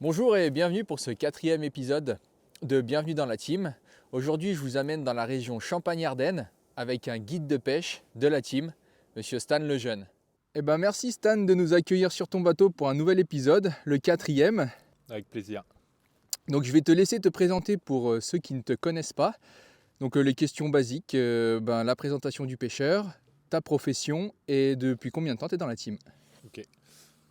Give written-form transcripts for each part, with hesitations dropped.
Bonjour et bienvenue pour ce 4e épisode de Bienvenue dans la team. Aujourd'hui, je vous amène dans la région Champagne-Ardenne avec un guide de pêche de la team, Monsieur Stan Lejeune. Merci Stan de nous accueillir sur ton bateau pour un nouvel épisode, le 4e. Avec plaisir. Donc je vais te laisser te présenter pour ceux qui ne te connaissent pas. Donc les questions basiques, la présentation du pêcheur, ta profession et depuis combien de temps tu es dans la team. Ok.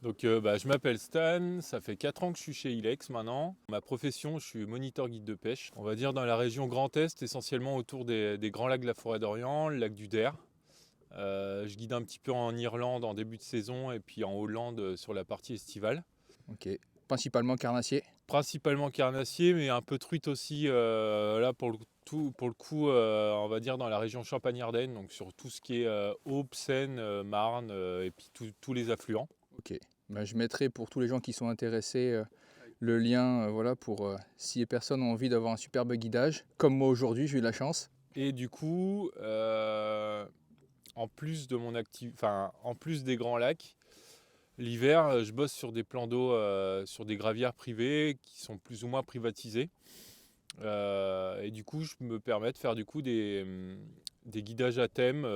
Donc je m'appelle Stan, ça fait 4 ans que je suis chez Ilex maintenant. Ma profession, je suis moniteur guide de pêche. On va dire dans la région Grand Est, essentiellement autour des grands lacs de la forêt d'Orient, le lac du Der. Je guide un petit peu en Irlande en début de saison et puis en Hollande sur la partie estivale. Ok, principalement carnassier. Principalement carnassier, mais un peu truite aussi, là pour le coup, on va dire dans la région Champagne-Ardenne, donc sur tout ce qui est Aube, Seine, Marne et puis tous les affluents. Ok, je mettrai pour tous les gens qui sont intéressés le lien pour si les personnes ont envie d'avoir un superbe guidage. Comme moi aujourd'hui, j'ai eu la chance. Et du coup, en plus de en plus des grands lacs, l'hiver, je bosse sur des plans d'eau, sur des gravières privées qui sont plus ou moins privatisées. Et du coup, je me permets de faire des guidages à thème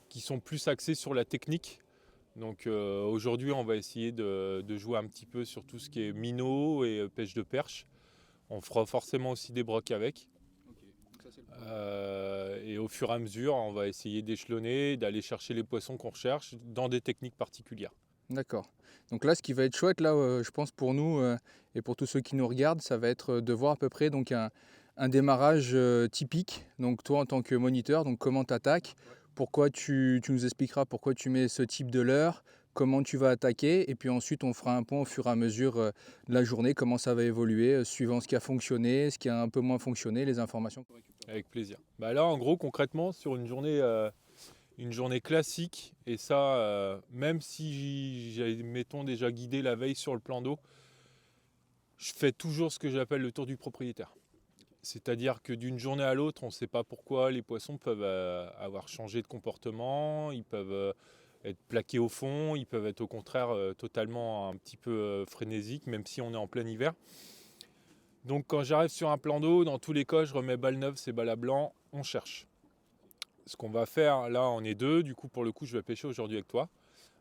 qui sont plus axés sur la technique. Donc aujourd'hui, on va essayer de jouer un petit peu sur tout ce qui est minnow et pêche de perche. On fera forcément aussi des brocs avec. Et au fur et à mesure, on va essayer d'échelonner, d'aller chercher les poissons qu'on recherche dans des techniques particulières. D'accord. Donc là, ce qui va être chouette, là, je pense pour nous et pour tous ceux qui nous regardent, ça va être de voir à peu près donc, un démarrage typique. Donc toi, en tant que moniteur, donc comment tu attaques, pourquoi tu nous expliqueras pourquoi tu mets ce type de leurre, comment tu vas attaquer, et puis ensuite on fera un point au fur et à mesure de la journée, comment ça va évoluer, suivant ce qui a fonctionné, ce qui a un peu moins fonctionné, les informations qu'on récupère. Avec plaisir. Là, en gros, concrètement, sur une journée classique, et ça, même si j'ai, mettons, déjà guidé la veille sur le plan d'eau, je fais toujours ce que j'appelle le tour du propriétaire. C'est-à-dire que d'une journée à l'autre, on ne sait pas pourquoi les poissons peuvent avoir changé de comportement, ils peuvent être plaqués au fond, ils peuvent être au contraire totalement un petit peu frénésiques, même si on est en plein hiver. Donc quand j'arrive sur un plan d'eau, dans tous les cas, je remets balle neuve, c'est balle à blanc, on cherche. Ce qu'on va faire, là on est deux, du coup pour le coup je vais pêcher aujourd'hui avec toi.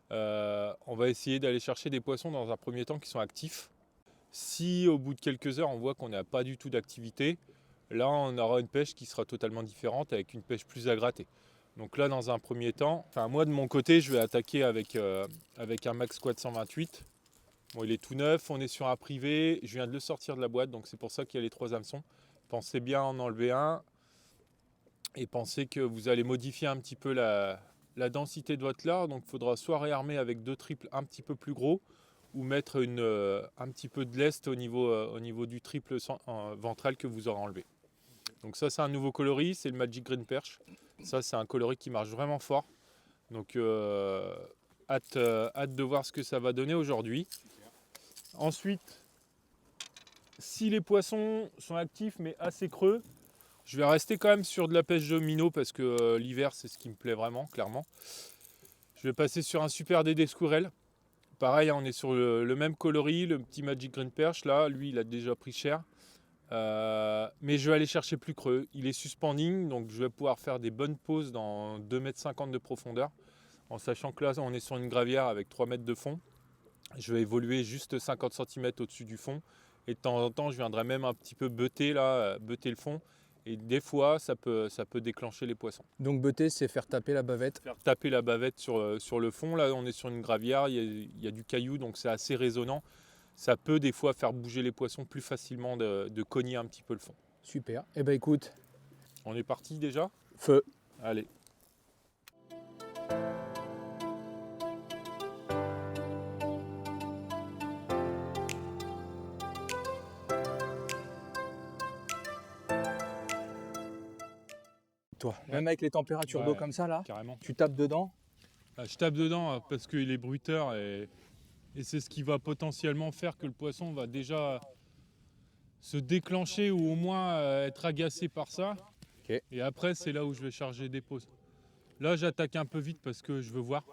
On va essayer d'aller chercher des poissons dans un premier temps qui sont actifs. Si au bout de quelques heures on voit qu'on n'a pas du tout d'activité, là on aura une pêche qui sera totalement différente avec une pêche plus à gratter. Donc là dans un premier temps, moi de mon côté je vais attaquer avec un Max Quad 128. Bon, il est tout neuf, on est sur un privé, je viens de le sortir de la boîte, donc c'est pour ça qu'il y a les 3 hameçons. Pensez bien à en enlever un et pensez que vous allez modifier un petit peu la densité de votre leurre, donc il faudra soit réarmer avec 2 triples un petit peu plus gros ou mettre un petit peu de lest au niveau du triple ventral que vous aurez enlevé. Donc ça c'est un nouveau coloris, c'est le Magic Green Perch. Ça c'est un coloris qui marche vraiment fort. Donc hâte de voir ce que ça va donner aujourd'hui. Ensuite, si les poissons sont actifs mais assez creux, je vais rester quand même sur de la pêche de minnow parce que l'hiver c'est ce qui me plaît vraiment, clairement. Je vais passer sur un super DD Squirrel. Pareil, on est sur le même coloris, le petit Magic Green Perch. Là, lui, il a déjà pris cher. Mais je vais aller chercher plus creux. Il est suspending, donc je vais pouvoir faire des bonnes pauses dans 2,50 m de profondeur. En sachant que là, on est sur une gravière avec 3 mètres de fond. Je vais évoluer juste 50 cm au-dessus du fond. Et de temps en temps, je viendrai même un petit peu butter le fond. Et des fois, ça peut déclencher les poissons. Donc butter, c'est faire taper la bavette. Faire taper la bavette sur le fond. Là, on est sur une gravière, il y a du caillou, donc c'est assez résonnant. Ça peut des fois faire bouger les poissons plus facilement de cogner un petit peu le fond. Super. Écoute. On est parti déjà ? Feu. Allez. Toi, même avec les températures d'eau comme ça là, carrément. Tu tapes dedans. Je tape dedans parce qu'il est bruiteur et c'est ce qui va potentiellement faire que le poisson va déjà se déclencher ou au moins être agacé par ça. Okay. Et après, c'est là où je vais charger des pauses. Là, j'attaque un peu vite parce que je veux voir.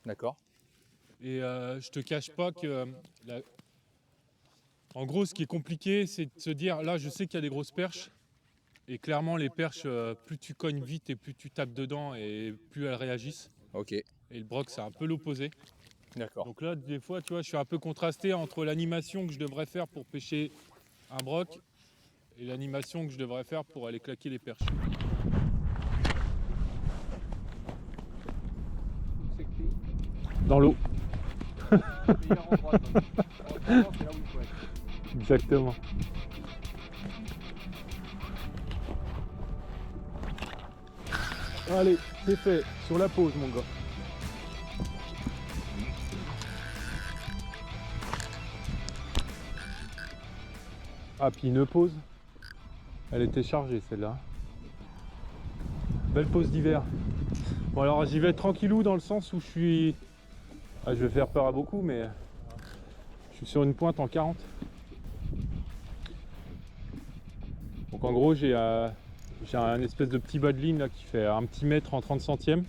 D'accord. Et je te cache pas que En gros, ce qui est compliqué, c'est de se dire, là, je sais qu'il y a des grosses perches. Et clairement, les perches, plus tu cognes vite et plus tu tapes dedans et plus elles réagissent. Ok, Et le broc, c'est un peu l'opposé. d'accord. Donc là, des fois, tu vois, je suis un peu contrasté entre l'animation que je devrais faire pour pêcher un broc et l'animation que je devrais faire pour aller claquer les perches. Dans l'eau. Exactement. Allez, c'est fait, sur la pause mon gars. Ah, puis une pause. Elle était chargée celle-là. Belle pause d'hiver. Bon alors j'y vais tranquillou dans le sens où je suis... Ah, je vais faire peur à beaucoup mais... Je suis sur une pointe en 40. Donc en gros j'ai un espèce de petit bas de ligne là qui fait un petit mètre en 30 centièmes.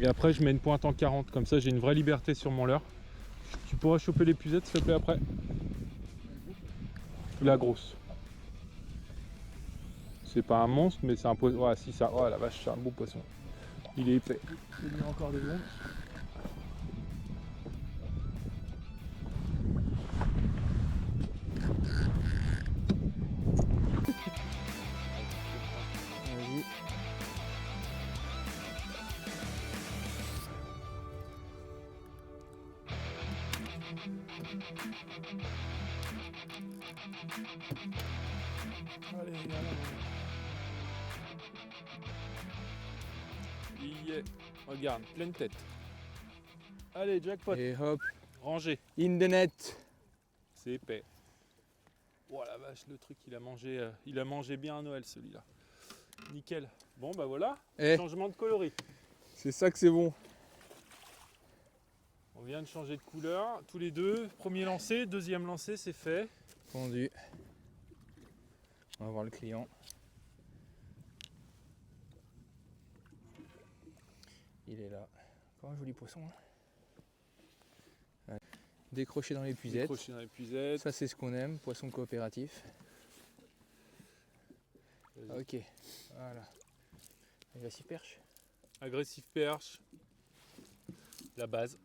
Et après je mets une pointe en 40. Comme ça j'ai une vraie liberté sur mon leurre. Tu pourras choper l'épuisette s'il te plaît après. La grosse. C'est pas un monstre mais c'est un poisson. Ouais si ça. Oh la vache, c'est un beau poisson. Il est épais. Il y a encore des ondes. Vas-y. Allez, Il y est. Regarde, pleine tête. Allez, jackpot. et hop, Rangé. in the net. C'est épais. Oh la vache, le truc il a mangé bien à Noël celui-là. Nickel. Bon bah voilà, Eh, changement de coloris. c'est ça que c'est bon. On vient de changer de couleur tous les deux. Premier lancé, deuxième lancé, c'est fait. Fondu. On va voir le client. Il est là. Encore un joli poisson. Hein. Ouais. Décroché dans l'épuisette. Décroché dans l'épuisette. Ça c'est ce qu'on aime, poisson coopératif. Vas-y. Ok, voilà. Agressif perche. Agressif perche. La base.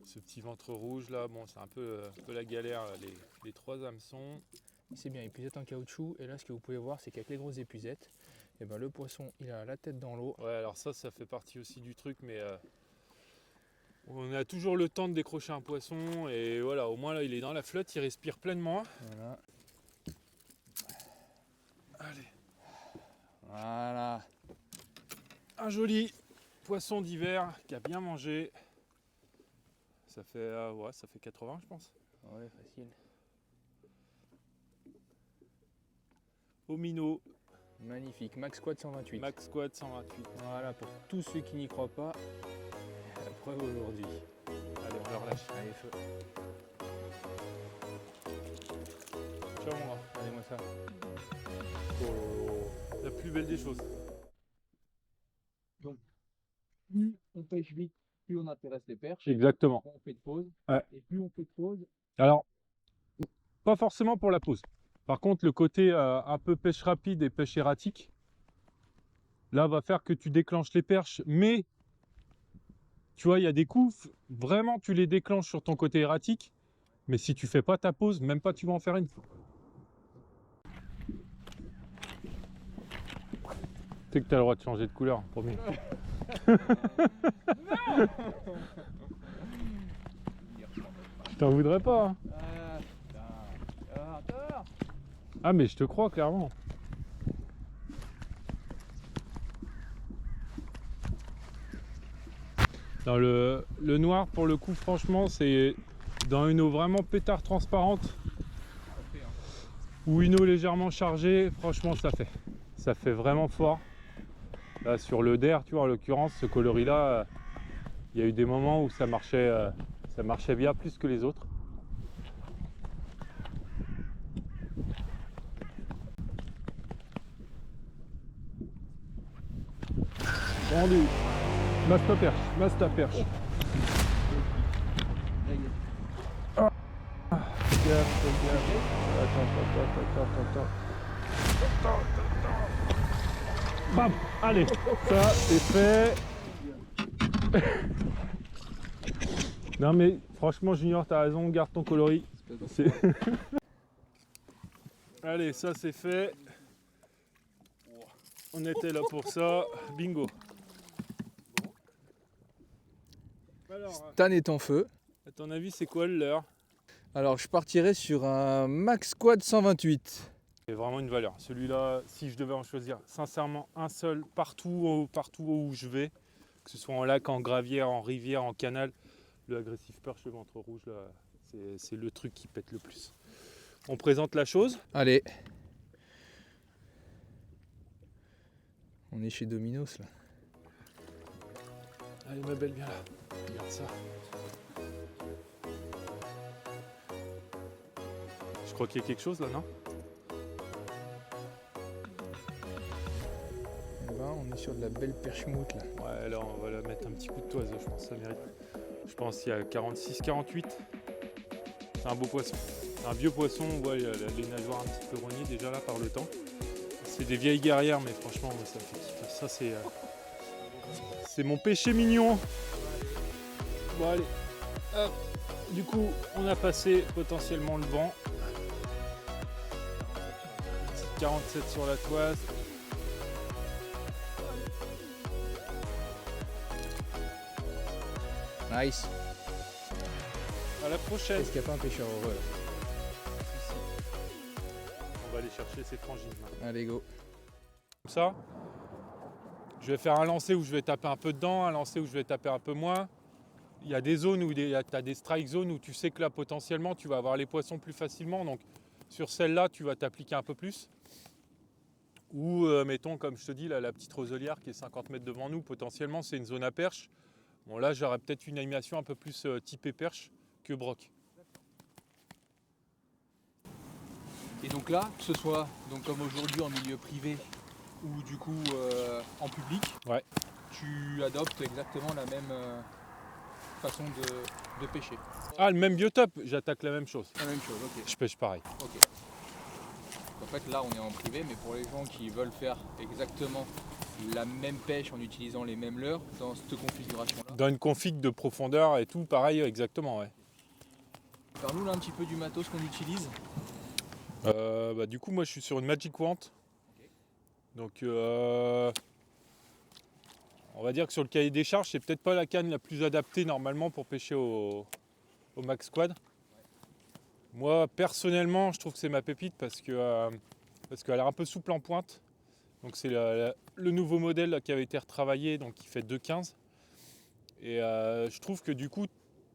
Ce petit ventre rouge là, bon c'est un peu la galère, les trois hameçons. C'est bien, épuisette en caoutchouc. Et là ce que vous pouvez voir c'est qu'avec les grosses épuisettes, et ben, le poisson il a la tête dans l'eau. Ouais alors ça fait partie aussi du truc mais on a toujours le temps de décrocher un poisson et voilà, au moins là il est dans la flotte, il respire pleinement. Voilà. Allez. Voilà. Un joli poisson d'hiver qui a bien mangé. Ça fait, ouais, ça fait 80 je pense. Ouais, facile. Au minot, Magnifique, max squat 128. max squat 128. Voilà, pour tous ceux qui n'y croient pas, la preuve aujourd'hui. Allez, on le relâche. Allez, feu. Ciao mon gars. Regardez-moi ça. Oh, la plus belle des choses. Plus on pêche vite, plus on intéresse les perches. Exactement. Moins on fait de pause. Ouais. Et plus on fait de pause, Alors, pas forcément pour la pause. Par contre, le côté un peu pêche rapide et pêche erratique, là, va faire que tu déclenches les perches. Mais, tu vois, il y a des coups, vraiment, tu les déclenches sur ton côté erratique. Mais si tu fais pas ta pause, même pas tu vas en faire une. Tu sais que tu as le droit de changer de couleur, promis. Je t'en voudrais pas. Hein. Ah mais je te crois clairement. Dans le noir pour le coup franchement c'est dans une eau vraiment pétard transparente ou une eau légèrement chargée, franchement ça fait vraiment fort. Là sur le der tu vois en l'occurrence ce coloris là il y a eu des moments où ça marchait bien plus que les autres. Vendu. Masse ta perche. Attends. Bam. Allez, ça c'est fait. Non mais franchement Junior, t'as raison, garde ton coloris. Allez, ça c'est fait. On était là pour ça. Bingo. Alors, Stan est en feu. à ton avis, c'est quoi l'heure? Alors je partirais sur un Max Quad 128. C'est vraiment une valeur. Celui-là, si je devais en choisir sincèrement un seul, partout où je vais, que ce soit en lac, en gravière, en rivière, en canal, le agressif perche, le ventre rouge, là, c'est le truc qui pète le plus. On présente la chose. Allez. On est chez Domino's là. Allez ma belle, viens là. Regarde ça. Je crois qu'il y a quelque chose là, non? On est sur de la belle perche moute là. Ouais, là on va la mettre un petit coup de toise, je pense que ça mérite. Je pense qu'il y a 46, 48. C'est un beau poisson. C'est un vieux poisson, on voit les nageoires un petit peu rognées déjà là par le temps. C'est des vieilles guerrières, mais franchement, moi, ça fait kiffer. Ça, c'est mon péché mignon. Bon, allez. Hop. Du coup, on a passé potentiellement le vent. 47 sur la toise. Nice. À la prochaine. Est-ce qu'il n'y a pas un pêcheur heureux là? On va aller chercher ces frangines. Allez go. Comme ça, je vais faire un lancer où je vais taper un peu dedans, un lancer où je vais taper un peu moins. Il y a des zones où tu as des strike zones où tu sais que là potentiellement tu vas avoir les poissons plus facilement. Donc sur celle-là, tu vas t'appliquer un peu plus. Ou mettons, comme je te dis, là, la petite roselière qui est 50 mètres devant nous, potentiellement c'est une zone à perche. Bon là j'aurais peut-être une animation un peu plus typée perche que broc. Et donc là, que ce soit donc comme aujourd'hui en milieu privé ou du coup en public, Ouais. tu adoptes exactement la même façon de pêcher. Ah, le même biotope, j'attaque la même chose. La même chose, ok. Je pêche pareil. Ok. En fait là on est en privé, mais pour les gens qui veulent faire exactement la même pêche en utilisant les mêmes leurres dans cette configuration-là. Dans une config de profondeur et tout, pareil, exactement, ouais. Parle-nous là un petit peu du matos qu'on utilise. Du coup, moi je suis sur une Magic Wand. Donc, on va dire que sur le cahier des charges, c'est peut-être pas la canne la plus adaptée normalement pour pêcher au Max Quad. Moi, personnellement, je trouve que c'est ma pépite parce qu'elle a l'air un peu souple en pointe. Donc, c'est le nouveau modèle là, qui avait été retravaillé, donc qui fait 2,15. Et je trouve que du coup,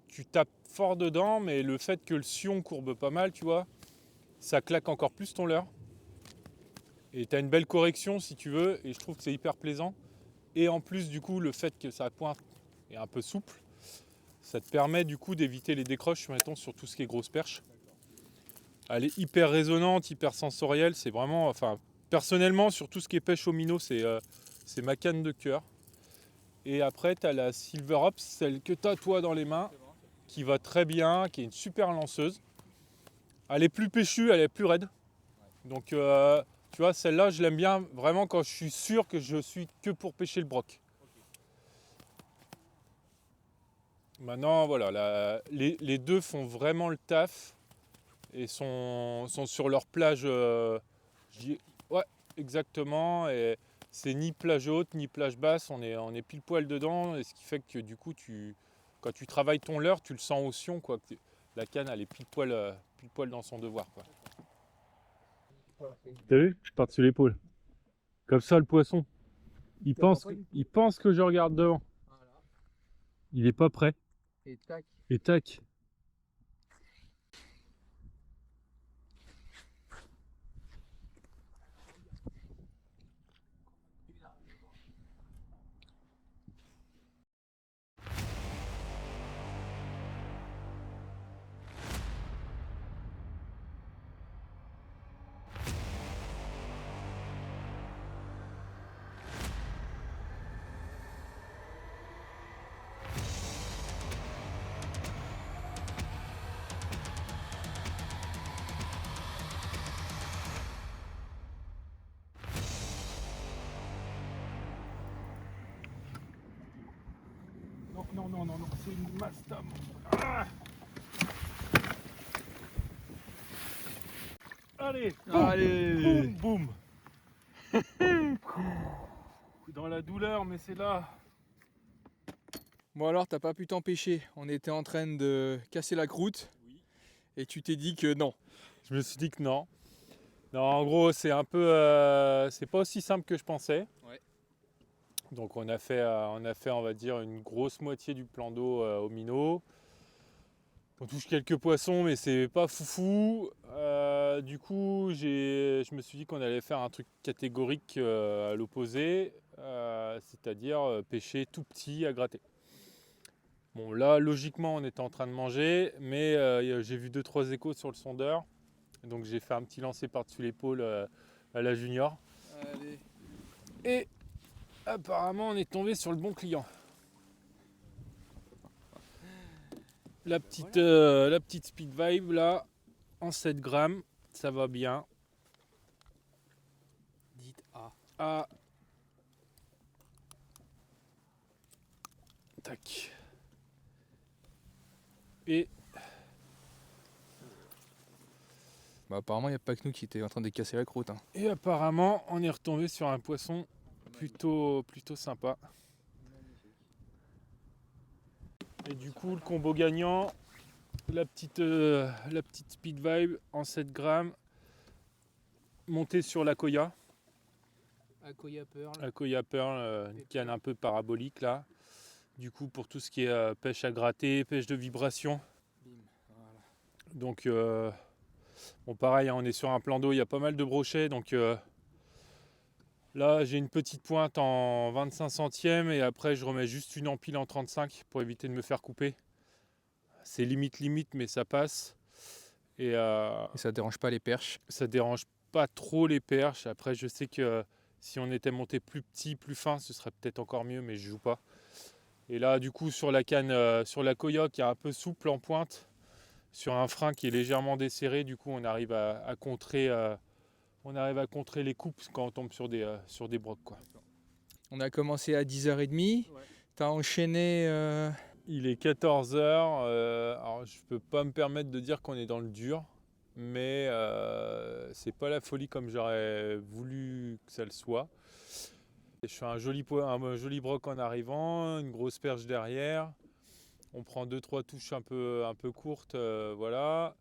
tu tapes fort dedans, mais le fait que le sion courbe pas mal, tu vois, ça claque encore plus ton leurre. Et tu as une belle correction si tu veux, et je trouve que c'est hyper plaisant. Et en plus, du coup, le fait que sa pointe est un peu souple, ça te permet du coup d'éviter les décroches, mettons, sur tout ce qui est grosse perche. Elle est hyper résonante, hyper sensorielle, c'est vraiment, enfin, personnellement, sur tout ce qui est pêche au minot, c'est ma canne de cœur. Et après, tu as la Silver Ops, celle que tu as toi dans les mains, qui va très bien, qui est une super lanceuse. Elle est plus péchue, elle est plus raide. Donc, tu vois, celle-là, je l'aime bien vraiment quand je suis sûr que je suis que pour pêcher le broc. Maintenant, voilà, les deux font vraiment le taf et sont sur leur plage. Ouais, exactement. Et c'est ni plage haute ni plage basse, on est pile poil dedans. Et ce qui fait que du coup, quand tu travailles ton leurre, tu le sens au sion, quoi. La canne, elle est pile poil dans son devoir, quoi. T'as vu? Je pars dessus l'épaule. Comme ça, le poisson, il pense que je regarde devant. Il est pas prêt. Et tac. Et tac. Non, non, non, non, c'est une masse d'âme. Ah. Allez, boum, Allez. boum, boum. Dans la douleur, mais c'est là. Bon alors, t'as pas pu t'empêcher. On était en train de casser la croûte Oui. et tu t'es dit que non. Je me suis dit que non. Non, en gros, c'est un peu, c'est pas aussi simple que je pensais. Ouais. Donc on a fait, on va dire, une grosse moitié du plan d'eau au minot. On touche quelques poissons, mais c'est pas foufou. Du coup, je me suis dit qu'on allait faire un truc catégorique à l'opposé, c'est-à-dire pêcher tout petit à gratter. Bon, là, logiquement, on était en train de manger, mais j'ai vu 2-3 échos sur le sondeur. Donc j'ai fait un petit lancer par-dessus l'épaule à la junior. Allez. Et apparemment, on est tombé sur le bon client. La petite speed vibe là, en 7 grammes, ça va bien. Dites A. Ah. Tac. Et Bah apparemment, il n'y a pas que nous qui étaient en train de casser la croûte. Hein. Et apparemment, on est retombé sur un poisson plutôt sympa. Et du coup, le combo gagnant, la petite speed vibe en 7 grammes, montée sur la Koya. Akoya Pearl. La Koya Pearl, une canne un peu parabolique là. Du coup, pour tout ce qui est pêche à gratter, pêche de vibration. Bim. Voilà. Donc, bon, pareil, hein, on est sur un plan d'eau, il y a pas mal de brochets. Donc là, j'ai une petite pointe en 25 centièmes et après, je remets juste une empile en 35 pour éviter de me faire couper. C'est limite, mais ça passe. Et ça dérange pas les perches. ça dérange pas trop les perches. Après, je sais que si on était monté plus petit, plus fin, ce serait peut-être encore mieux, mais je joue pas. Et là, du coup, sur la canne, sur la Koya qui est un peu souple en pointe, sur un frein qui est légèrement desserré, du coup, on arrive à contrer les coupes quand on tombe sur des brocs, quoi. On a commencé à 10h30. Ouais. T'as enchaîné. Il est 14 h. Alors, je peux pas me permettre de dire qu'on est dans le dur, mais c'est pas la folie comme j'aurais voulu que ça le soit. Je fais un joli broc en arrivant, une grosse perche derrière. On prend 2-3 touches un peu courtes, voilà.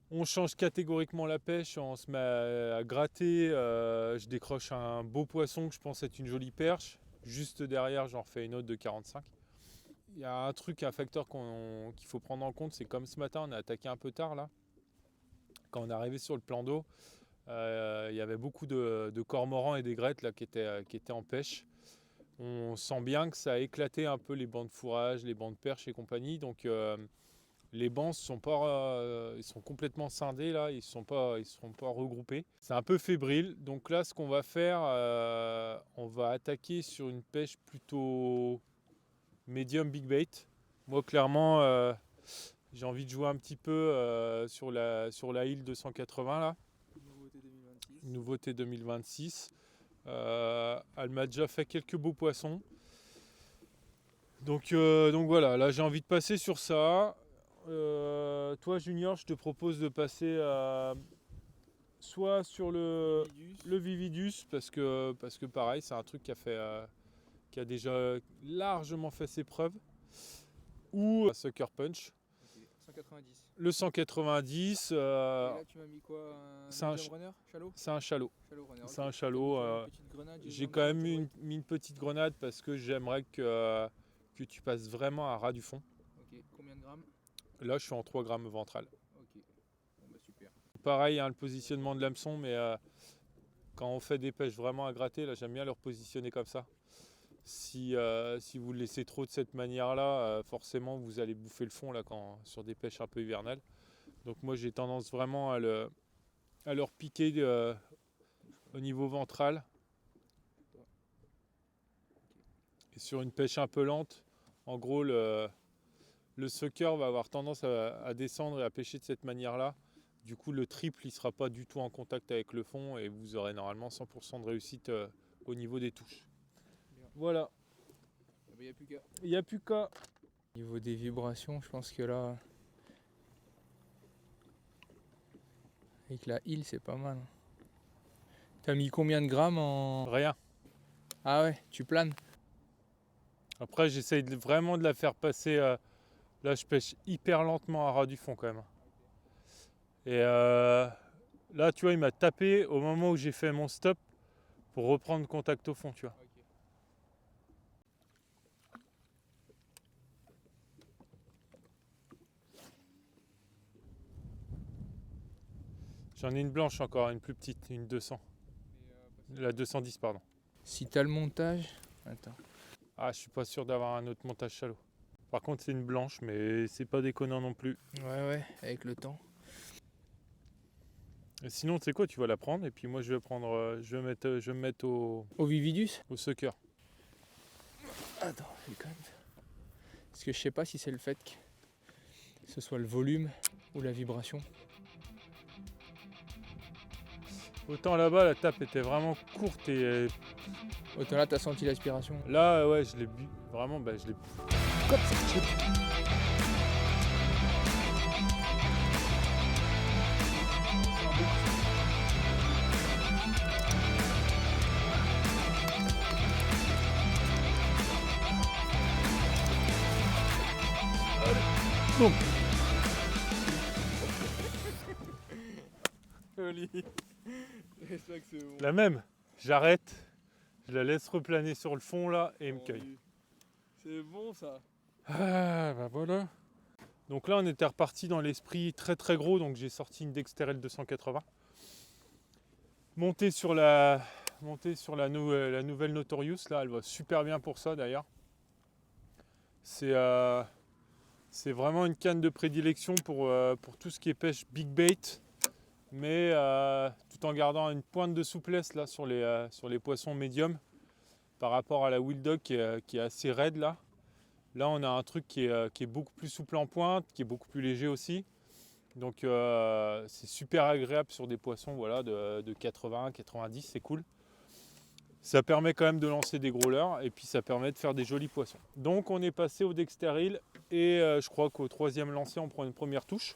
On change catégoriquement la pêche, on se met à gratter. Je décroche un beau poisson que je pense être une jolie perche. Juste derrière, j'en refais une autre de 45. Il y a un facteur qu'il faut prendre en compte, c'est comme ce matin, on a attaqué un peu tard là. Quand on est arrivé sur le plan d'eau, il y avait beaucoup de cormorans et d'aigrettes là qui étaient en pêche. On sent bien que ça a éclaté un peu les bancs de fourrage, les bancs de perche et compagnie. Donc les bancs ils sont complètement scindés là, ils sont pas regroupés. C'est un peu fébrile. Donc là, ce qu'on va faire, on va attaquer sur une pêche plutôt medium big bait. Moi, clairement, j'ai envie de jouer un petit peu sur la île 280 là. Nouveauté 2026. Elle m'a déjà fait quelques beaux poissons. Donc voilà, là j'ai envie de passer sur ça. Toi Junior, je te propose de passer soit sur le Vividus parce que pareil, c'est un truc qui a déjà largement fait ses preuves, ou Sucker Punch. Okay. 190. Le 190. Et là, tu m'as mis quoi? C'est un runner, chalot. C'est un chalot. Runner, C'est okay. un chalot. J'ai quand même mis une petite grenade parce que j'aimerais que tu passes vraiment à ras du fond. Ok, combien de grammes? Là, je suis en 3 grammes ventral. Ok, bon bah super. Pareil, hein, le positionnement de l'hameçon, mais quand on fait des pêches vraiment à gratter, là, j'aime bien le repositionner comme ça. Si vous le laissez trop de cette manière-là, forcément, vous allez bouffer le fond là, sur des pêches un peu hivernales. Donc moi, j'ai tendance vraiment à le repiquer au niveau ventral. Et sur une pêche un peu lente, en gros, le sucker va avoir tendance à descendre et à pêcher de cette manière-là. Du coup, le triple, il ne sera pas du tout en contact avec le fond et vous aurez normalement 100% de réussite au niveau des touches. Bien. Voilà. Il n'y a plus qu'à. Il n'y a plus qu'à. Au niveau des vibrations, je pense que là, avec la hill, c'est pas mal. T'as mis combien de grammes en... Rien. Ah ouais, tu planes. Après, j'essaye vraiment de la faire passer. Là, je pêche hyper lentement à ras du fond quand même. Et là, tu vois, il m'a tapé au moment où j'ai fait mon stop pour reprendre contact au fond, tu vois. J'en ai une blanche encore, une plus petite, une 200. La 210, pardon. Si t'as le montage... Attends. Ah, je suis pas sûr d'avoir un autre montage shallow. Par contre, c'est une blanche, mais c'est pas déconnant non plus. Ouais, avec le temps. Et sinon, tu sais quoi, tu vas la prendre et puis moi, je vais prendre, je vais me mettre Au Vividus? au sucker. Attends, je vais quand même... Parce que je sais pas si c'est le fait que ce soit le volume ou la vibration. Autant là-bas, la tape était vraiment courte et Autant là, t'as senti l'aspiration. là, ouais, je l'ai bu. Vraiment, bah, je l'ai. Boum. Joli. J'espère que c'est bon. La même. J'arrête. Je la laisse replaner sur le fond là et il me cueille. C'est bon ça. Ah bah voilà. Donc là on était reparti dans l'esprit très très gros, donc j'ai sorti une Dexterel 280. Monté sur la nouvelle Notorious, là elle va super bien pour ça d'ailleurs. C'est vraiment une canne de prédilection pour tout ce qui est pêche big bait, mais tout en gardant une pointe de souplesse là sur les poissons médiums par rapport à la Wild Dog qui est assez raide là. Là, on a un truc qui est beaucoup plus souple en pointe, qui est beaucoup plus léger aussi. Donc, c'est super agréable sur des poissons voilà, de 80, 90, c'est cool. Ça permet quand même de lancer des gros leurres et puis ça permet de faire des jolis poissons. Donc, on est passé au Dexteril et je crois qu'au troisième lancer, on prend une première touche.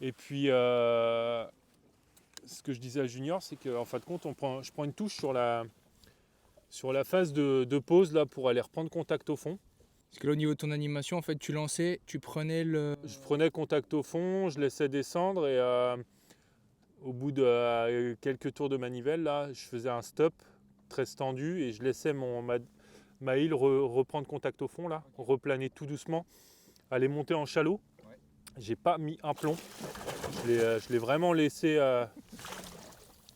Et puis, ce que je disais à Junior, c'est qu'en fin de compte, je prends une touche sur la phase de pause là, pour aller reprendre contact au fond. Parce que là, au niveau de ton animation, en fait, tu lançais, tu prenais le... Je prenais contact au fond, je laissais descendre et au bout de quelques tours de manivelle, là, je faisais un stop très tendu et je laissais ma île reprendre contact au fond, là, replaner tout doucement, aller monter en shallow. Ouais. J'ai pas mis un plomb. Je l'ai vraiment laissé à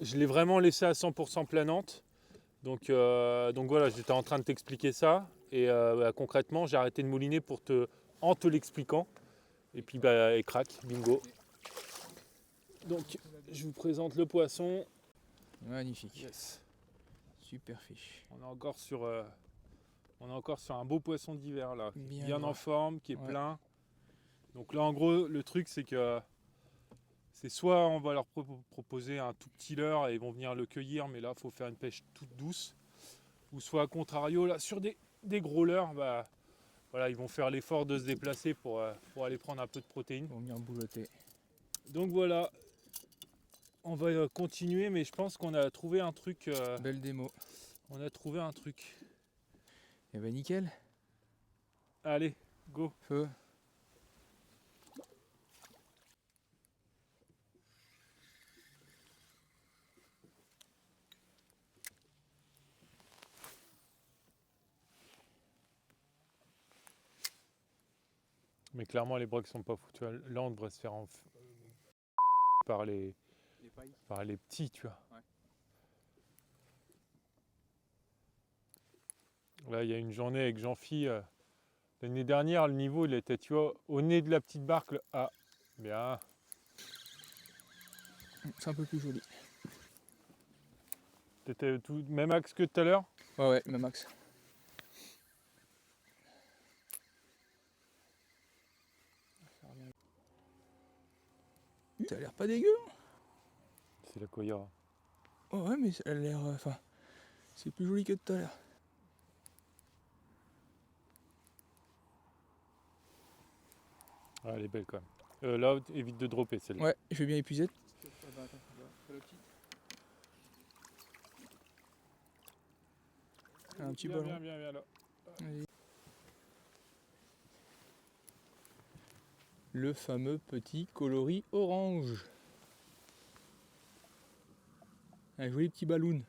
100% planante. Donc voilà, j'étais en train de t'expliquer ça. Et concrètement, j'ai arrêté de mouliner en te l'expliquant. Et puis, et crac, bingo. Donc, je vous présente le poisson. Magnifique. Yes. Super fiche. On est encore sur un beau poisson d'hiver, là. Bien gras. en forme, qui est Ouais. plein. Donc là, en gros, le truc, c'est que c'est soit on va leur proposer un tout petit leurre et ils vont venir le cueillir, mais là, il faut faire une pêche toute douce. Ou soit, à contrario, là, sur des gros leurres, bah, voilà, ils vont faire l'effort de se déplacer pour aller prendre un peu de protéines. Ils vont venir boulotter. Donc voilà, on va continuer, mais je pense qu'on a trouvé un truc. Belle démo. On a trouvé un truc. Et ben nickel. Allez, go. Feu. Mais clairement, les breaks sont pas fous. Tu vois, là, on devrait se faire par les petits, tu vois. Ouais. Là, il y a une journée avec Jean-Phi. L'année dernière, le niveau, il était, tu vois, au nez de la petite barque. Ah, bien. C'est un peu plus joli. T'étais tout même axe que tout à l'heure. Ouais, même axe. Ça a l'air pas dégueu. C'est la Koyara. Oh ouais, mais ça a l'air... Enfin, c'est plus joli que tout à l'heure. Ouais, elle est belle quand même. Là, évite de dropper celle-là. Ouais, je vais bien épuiser. Un petit Bien, ballon. bien, bien, bien là. Le fameux petit coloris orange. Un joli petit ballon.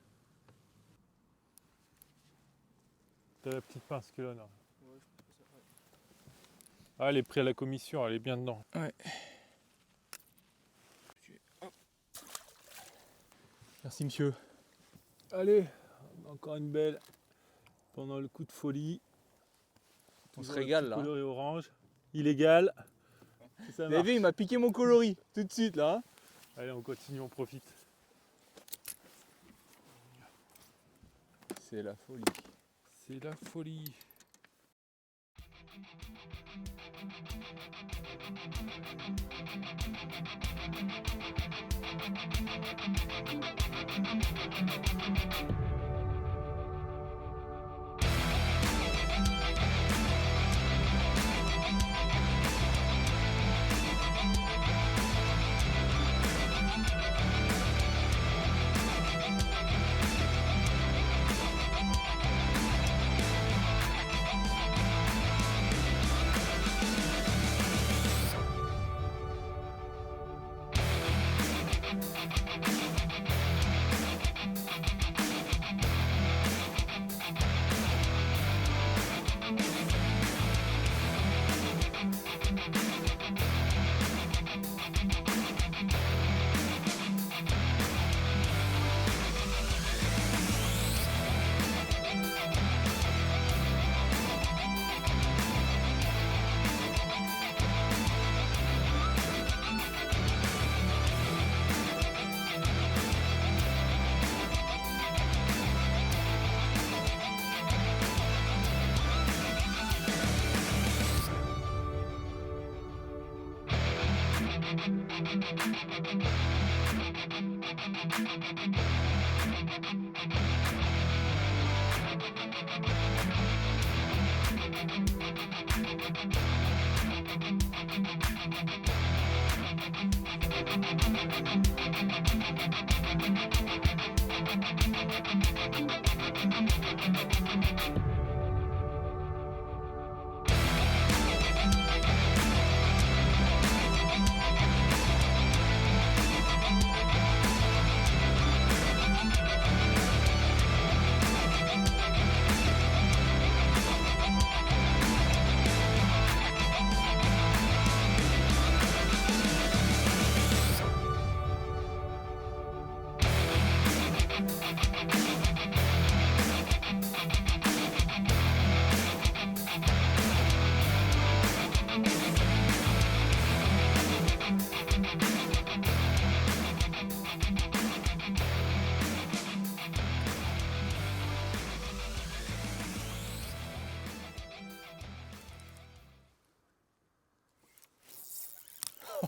T'as la petite pince que là, non. Ah, elle est prise à la commission, elle est bien dedans. Ouais. Merci monsieur. Allez, encore une belle pendant le coup de folie. On se Toujours le régale petit là. Coloris orange. Illégal. Et ça Vous avez marche. vu, il m'a piqué mon coloris tout de suite là. Allez, on continue, on profite. C'est la folie. C'est la folie.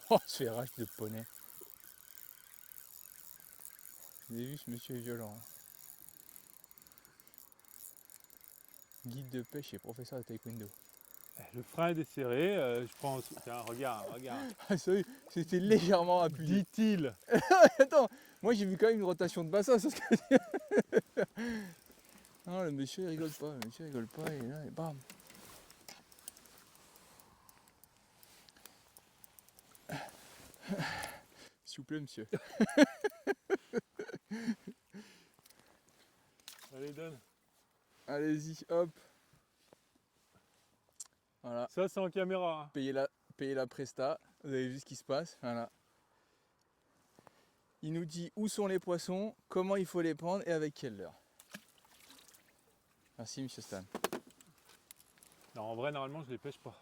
Oh, ce RH de poney. Vous avez vu, ce monsieur est violent. Hein. Guide de pêche et professeur de taekwondo. Le frein est desserré, je prends. Tiens, regarde, regarde. Ah, sérieux, c'était légèrement appuyé. Dit-il. Attends, moi j'ai vu quand même une rotation de bassin sur ce que non, le monsieur il rigole pas, le monsieur il rigole pas, et là, et bam. S'il vous plaît, monsieur. Allez, donne. Allez-y, hop. Voilà, Ça, c'est en caméra. Hein. payez la presta, vous avez vu ce qui se passe, voilà. Il nous dit où sont les poissons, comment il faut les prendre et avec quelle heure. Merci, monsieur Stan. Non, en vrai, normalement, je les pêche pas.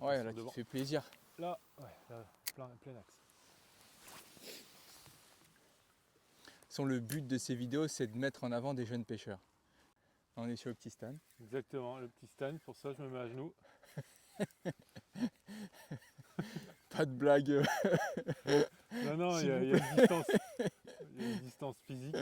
Ouais, Attention, là, qui devant. te fait plaisir. Là, ouais, là, plein axe. Le but de ces vidéos, c'est de mettre en avant des jeunes pêcheurs. On est sur le petit Stan. Exactement, le petit stand, pour ça, je me mets à genoux. Pas de blague. Non, non, il y a S'il une distance. Il y a une distance physique.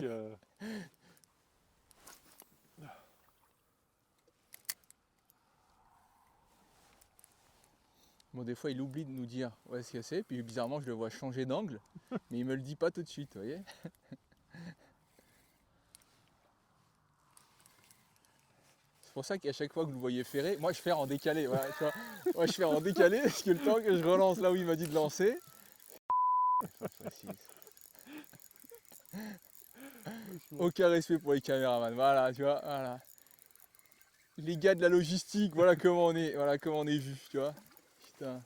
Moi Bon, des fois, il oublie de nous dire où est-ce que c'est, puis bizarrement, je le vois changer d'angle, mais il me le dit pas tout de suite, vous voyez. C'est pour ça qu'à chaque fois que vous le voyez ferrer, moi je ferre en décalé, voilà, tu vois. Moi je ferre en décalé, parce que le temps que je relance là où il m'a dit de lancer. Aucun respect pour les caméramans, voilà, tu vois, voilà. Les gars de la logistique, voilà comment on est vu, tu vois. Putain.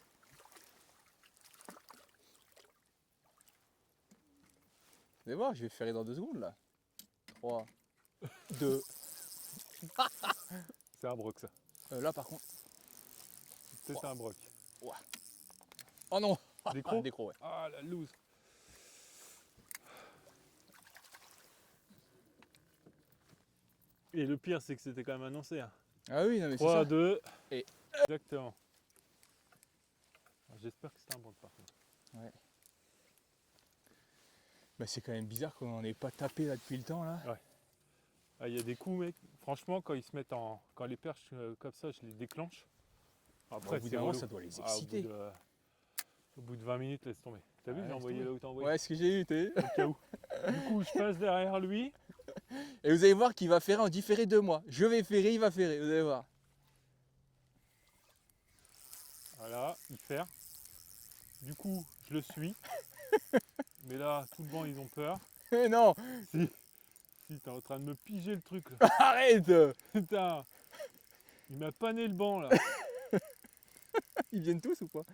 Vous allez voir, je vais ferrer dans 2 secondes là. 3, 2. C'est un broc ça. Là par contre. C'est un broc. Oh non. Décro Décro, ouais. Ah la loose. Et le pire c'est que c'était quand même annoncé. Hein. Ah oui, non mais c'est 3, ça. 2. Et- Exactement. J'espère que c'est un broc par contre. Ouais. Bah c'est quand même bizarre qu'on n'en ait pas tapé là depuis le temps là. Ah, il y a des coups mec. Franchement quand ils se mettent en. Quand les perches comme ça je les déclenche. Après Au bout c'est d'un moment relou. ça doit les Ah, exciter. au bout de 20 minutes laisse tomber. T'as vu Ouais, j'ai laisse envoyé tomber. là où t'as envoyé. Ouais, ce que j'ai eu, t'as vu. Au cas où. Du coup je passe derrière lui. Et vous allez voir qu'il va ferrer en différé de moi. Je vais ferrer, il va ferrer, vous allez voir. Voilà, il ferre. Du coup, je le suis. Mais là, tout le banc, ils ont peur. Mais non. Si, t'es en train de me piger le truc là. Arrête. Putain, il m'a pané le banc là. Ils viennent tous ou pas?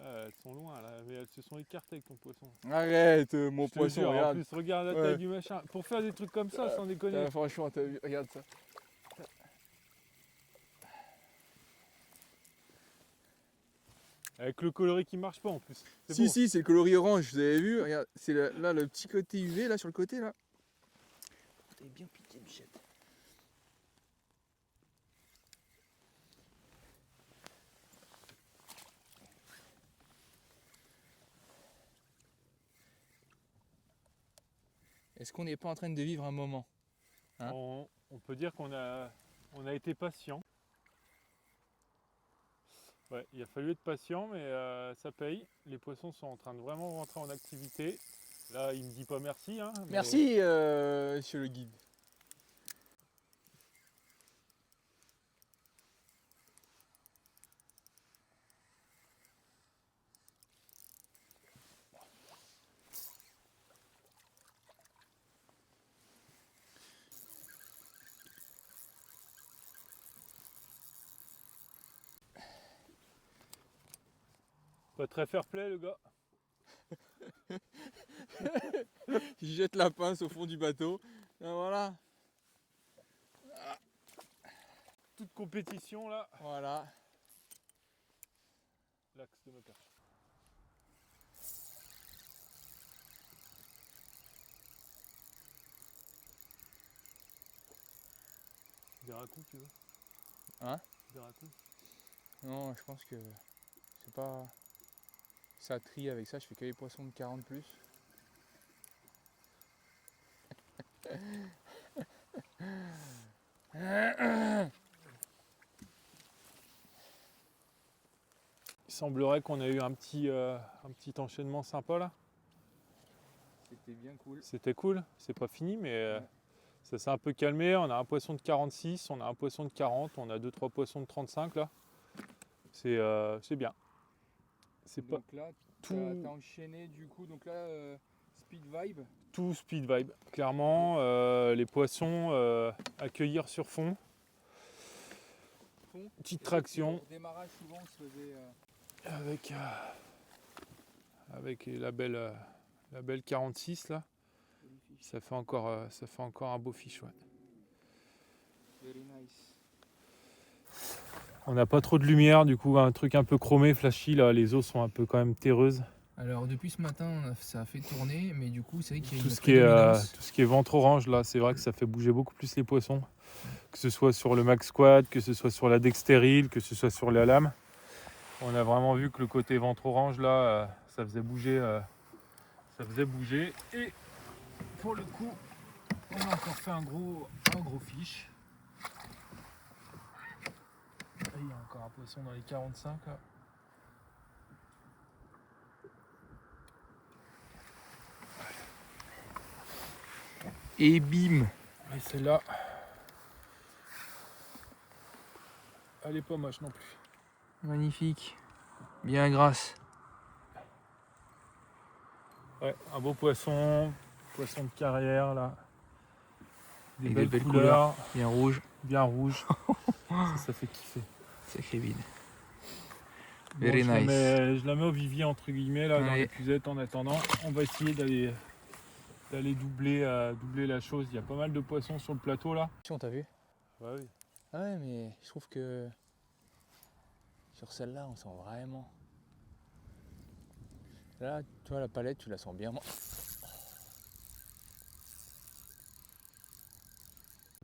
Elles sont loin là, mais elles se sont écartées avec ton poisson. Arrête, mon Je te poisson, jure, regarde. En plus, regarde la Ouais. taille du machin. Pour faire des trucs comme ça, sans déconner. Putain, franchement, t'as vu, regarde ça. Avec le coloris qui marche pas en plus. C'est Si, beau. si, c'est le coloris orange, vous avez vu? Regarde, c'est là le petit côté UV, là sur le côté, là. Vous avez bien piqué, Bichette. Est-ce qu'on n'est pas en train de vivre un moment? Hein? On peut dire qu'on a été patient. Ouais, il a fallu être patient, mais ça paye. Les poissons sont en train de vraiment rentrer en activité. Là, il me dit pas merci. Hein, mais Merci, monsieur le guide. Pas très fair play, le gars. Il jette la pince au fond du bateau. Et voilà. Toute compétition, là. Voilà. L'axe de ma perche. Des raccoons, tu veux? Hein? Des raccoons? Non, je pense que c'est pas... Ça trie avec ça, je fais que les poissons de 40 plus. Il semblerait qu'on ait eu un petit enchaînement sympa, là. C'était bien cool. C'était cool. C'est pas fini, mais ça s'est un peu calmé. On a un poisson de 46, on a un poisson de 40, on a 2-3 poissons de 35, là. C'est bien. C'est pas Donc là, tout... t'as enchaîné du coup, donc là, Speed Vibe. Tout speed vibe, clairement, les poissons accueillir sur fond, petite traction Au démarrage, souvent, on se faisait... avec la belle 46 là, ça fait encore un beau fiche. Ouais. Very nice. On n'a pas trop de lumière, du coup un truc un peu chromé, flashy là, les eaux sont un peu quand même terreuses. Alors depuis ce matin, ça a fait tourner, mais du coup, c'est vrai qu'il y a Tout une ce qui est prédominance. tout ce qui est ventre orange là, c'est vrai que ça fait bouger beaucoup plus les poissons, que ce soit sur le Max Squad, que ce soit sur la Dexteril, que ce soit sur la lame. On a vraiment vu que le côté ventre orange là, ça faisait bouger et pour le coup on a encore fait un gros fiche. Il y a encore un poisson dans les 45 là. Et bim. Et celle-là, elle est pas moche non plus. Magnifique. Bien grasse. Ouais, un beau poisson de carrière là. Des Avec belles couleurs, bien rouge. bien rouges. Ça fait kiffer. Sacré vide. Bon, Very nice. je la mets au vivier entre guillemets là dans Allez. les puzettes en attendant. On va essayer d'aller doubler la chose. Il y a pas mal de poissons sur le plateau là. On t'a vu? Bah oui. Ah ouais, mais je trouve que sur celle-là, on sent vraiment. Là, toi, la palette, tu la sens bien.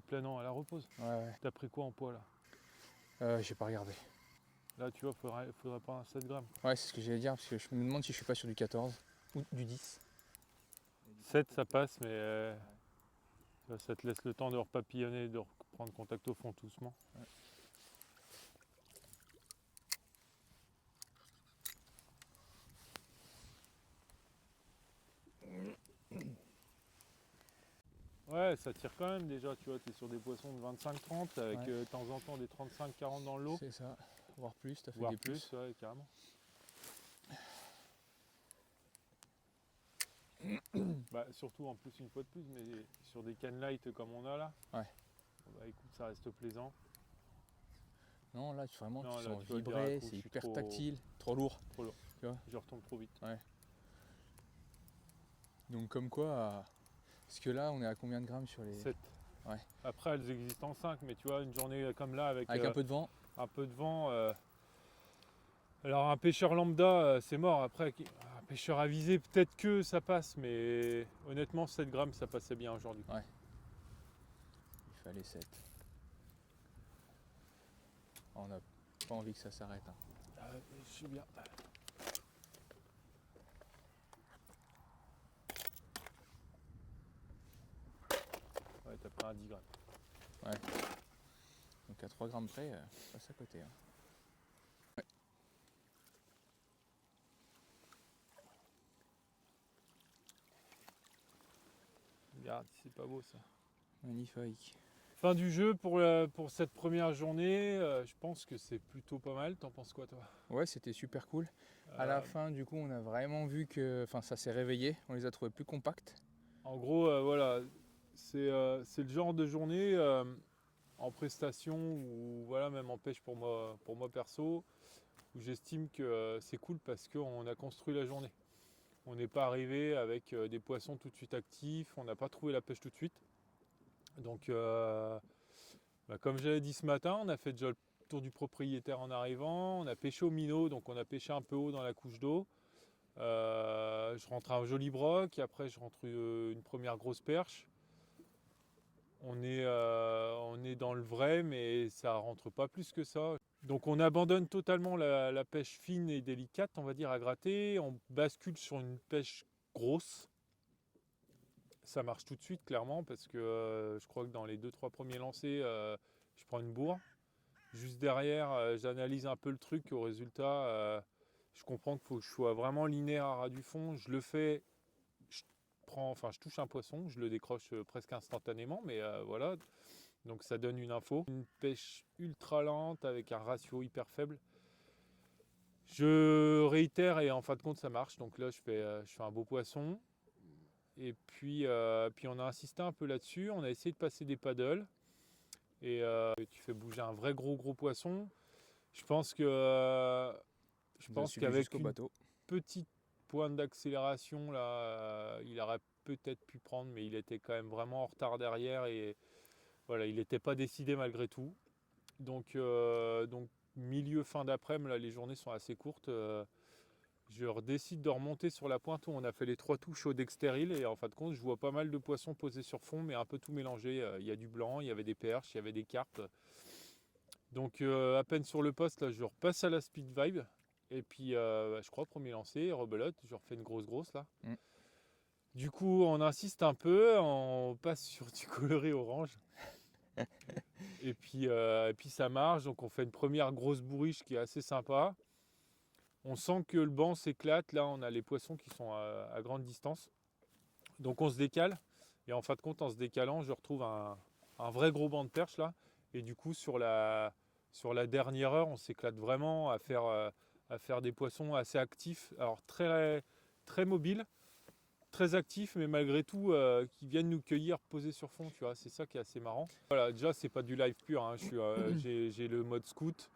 Planant, elle la repose. Ouais. T'as pris quoi en poids là? J'ai pas regardé. Là tu vois, faudrait pas un 7 grammes. Ouais, c'est ce que j'allais dire, parce que je me demande si je suis pas sur du 14 ou du 10. 7 ça passe, mais ça te laisse le temps de repapillonner, de reprendre contact au fond doucement. Ouais. Ouais, ça tire quand même déjà, tu vois, tu es sur des poissons de 25-30 avec Ouais. de temps en temps des 35-40 dans l'eau, C'est ça, voire plus, t'as fait voire des plus, ouais, carrément. Bah, surtout en plus une fois de plus, mais sur des cannes light comme on a là, Ouais. bah écoute, ça reste plaisant. Non, là, vraiment, Non, tu là, sens tu vois, vibrer, direct, c'est je suis hyper trop- tactile, trop lourd. Trop lourd. Tu vois. Je retombe trop vite. Donc comme quoi, parce que là, on est à combien de grammes sur les... 7. Ouais. Après, elles existent en 5, mais tu vois, une journée comme là avec, Avec un peu de vent. un peu de vent. Alors un pêcheur lambda, c'est mort. Après, un pêcheur avisé, peut-être que ça passe, mais honnêtement, 7 grammes, ça passait bien aujourd'hui. Il fallait 7. On n'a pas envie que ça s'arrête. Hein. Je suis bien. Ouais, t'as pris un 10 grammes. Donc à 3 grammes près, passe à côté. Hein. Ouais. Regarde, c'est pas beau ça. Magnifique. Fin du jeu pour cette première journée, je pense que c'est plutôt pas mal. T'en penses quoi toi? Ouais, c'était super cool. À la fin, du coup, on a vraiment vu que ça s'est réveillé. On les a trouvés plus compacts. En gros, voilà, c'est le genre de journée en prestation ou voilà, même en pêche pour moi perso, où j'estime que c'est cool parce qu'on a construit la journée. On n'est pas arrivé avec des poissons tout de suite actifs, on n'a pas trouvé la pêche tout de suite. Donc, comme j'avais dit ce matin, on a fait déjà le tour du propriétaire en arrivant, on a pêché au minot, donc on a pêché un peu haut dans la couche d'eau. Je rentre un joli broc, et après je rentre une première grosse perche. On est dans le vrai, mais ça rentre pas plus que ça. Donc on abandonne totalement la pêche fine et délicate, on va dire, à gratter. On bascule sur une pêche grosse. Ça marche tout de suite, clairement, parce que je crois que dans les 2-3 premiers lancers, je prends une bourre. Juste derrière, j'analyse un peu le truc. Au résultat, je comprends qu'il faut que je sois vraiment linéaire à ras du fond. Je le fais, je touche un poisson, je le décroche presque instantanément, mais voilà. Donc ça donne une info. Une pêche ultra lente avec un ratio hyper faible. Je réitère et en fin de compte ça marche. Donc là je fais un beau poisson. Et puis on a insisté un peu là-dessus. On a essayé de passer des paddles. Et tu fais bouger un vrai gros poisson. Je pense qu'avec une petite pointe d'accélération là, il aurait peut-être pu prendre, mais il était quand même vraiment en retard derrière et voilà, il n'était pas décidé malgré tout. Donc milieu fin d'après-midi, là, les journées sont assez courtes. Je décide de remonter sur la pointe où on a fait les 3 touches au dextéril et en fin de compte, je vois pas mal de poissons posés sur fond, mais un peu tout mélangé. Il y a du blanc, il y avait des perches, il y avait des carpes. Donc à peine sur le poste, là, je repasse à la speed vibe. Et puis je crois premier lancer, rebelote, je refais une grosse là. Du coup on insiste un peu, on passe sur du coloré orange. et puis ça marche, donc on fait une première grosse bourriche qui est assez sympa. On sent que le banc s'éclate, là on a les poissons qui sont à grande distance. Donc on se décale Et en fin de compte, en se décalant, je retrouve un vrai gros banc de perche là. Et du coup, sur la dernière heure, on s'éclate vraiment à faire des poissons assez actifs. Alors très, très mobiles, très actifs, mais malgré tout, qui viennent nous cueillir posés sur fond, tu vois. C'est ça qui est assez marrant. Voilà, déjà, c'est pas du live pur, hein. J'ai le mode scout.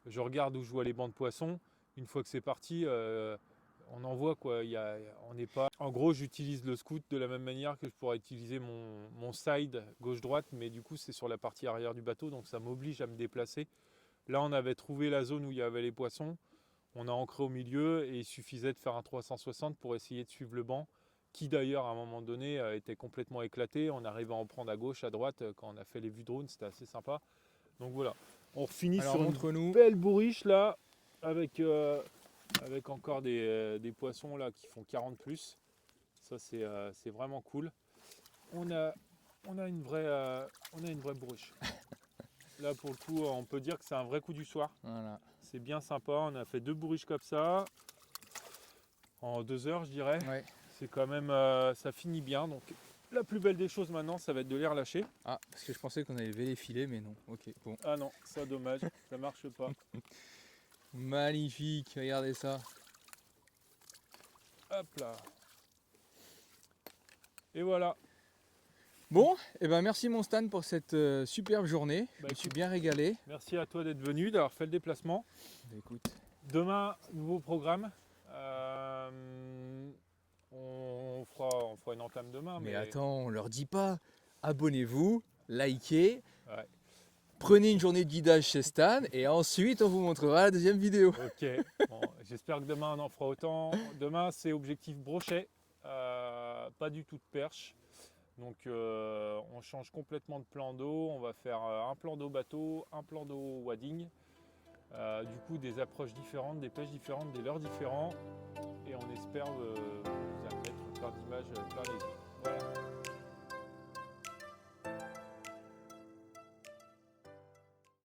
Je regarde où je vois les bancs de poissons. Une fois que c'est parti, on envoie quoi. On n'est pas. En gros, j'utilise le scout de la même manière que je pourrais utiliser mon side gauche-droite, mais du coup, c'est sur la partie arrière du bateau, donc ça m'oblige à me déplacer. Là, on avait trouvé la zone où il y avait les poissons. On a ancré au milieu et il suffisait de faire un 360 pour essayer de suivre le banc, qui d'ailleurs à un moment donné était complètement éclaté. On arrivait à en prendre à gauche, à droite quand on a fait les vues drone, c'était assez sympa. Donc voilà, on finit Alors sur une montre-nous. belle bourriche là, avec encore des poissons là qui font 40 plus. Ça c'est vraiment cool. On a une vraie bourriche. Là pour le coup, on peut dire que c'est un vrai coup du soir. Voilà. C'est bien sympa. On a fait 2 bourriches comme ça en 2 heures, je dirais. Ouais. C'est quand même, ça finit bien. Donc la plus belle des choses maintenant, ça va être de les relâcher. Ah, parce que je pensais qu'on avait les filets, mais non. Ok, bon. Ah non, ça dommage, ça marche pas. Magnifique, regardez ça. Hop là. Et voilà. Bon, et ben merci mon Stan pour cette superbe journée. Je Bah, me suis écoute. bien régalé. Merci à toi d'être venu, d'avoir fait le déplacement. Bah, écoute, Demain, nouveau programme. On fera une entame demain. mais attends, on leur dit pas. Abonnez-vous, likez, Ouais. prenez une journée de guidage chez Stan et ensuite on vous montrera la deuxième vidéo. Ok, bon, j'espère que demain on en fera autant. Demain c'est objectif brochet, pas du tout de perche. Donc on change complètement de plan d'eau. On va faire un plan d'eau bateau, un plan d'eau wading. Du coup des approches différentes, des pêches différentes, des leurres différents. Et on espère vous amener plein d'images plein les yeux. Voilà.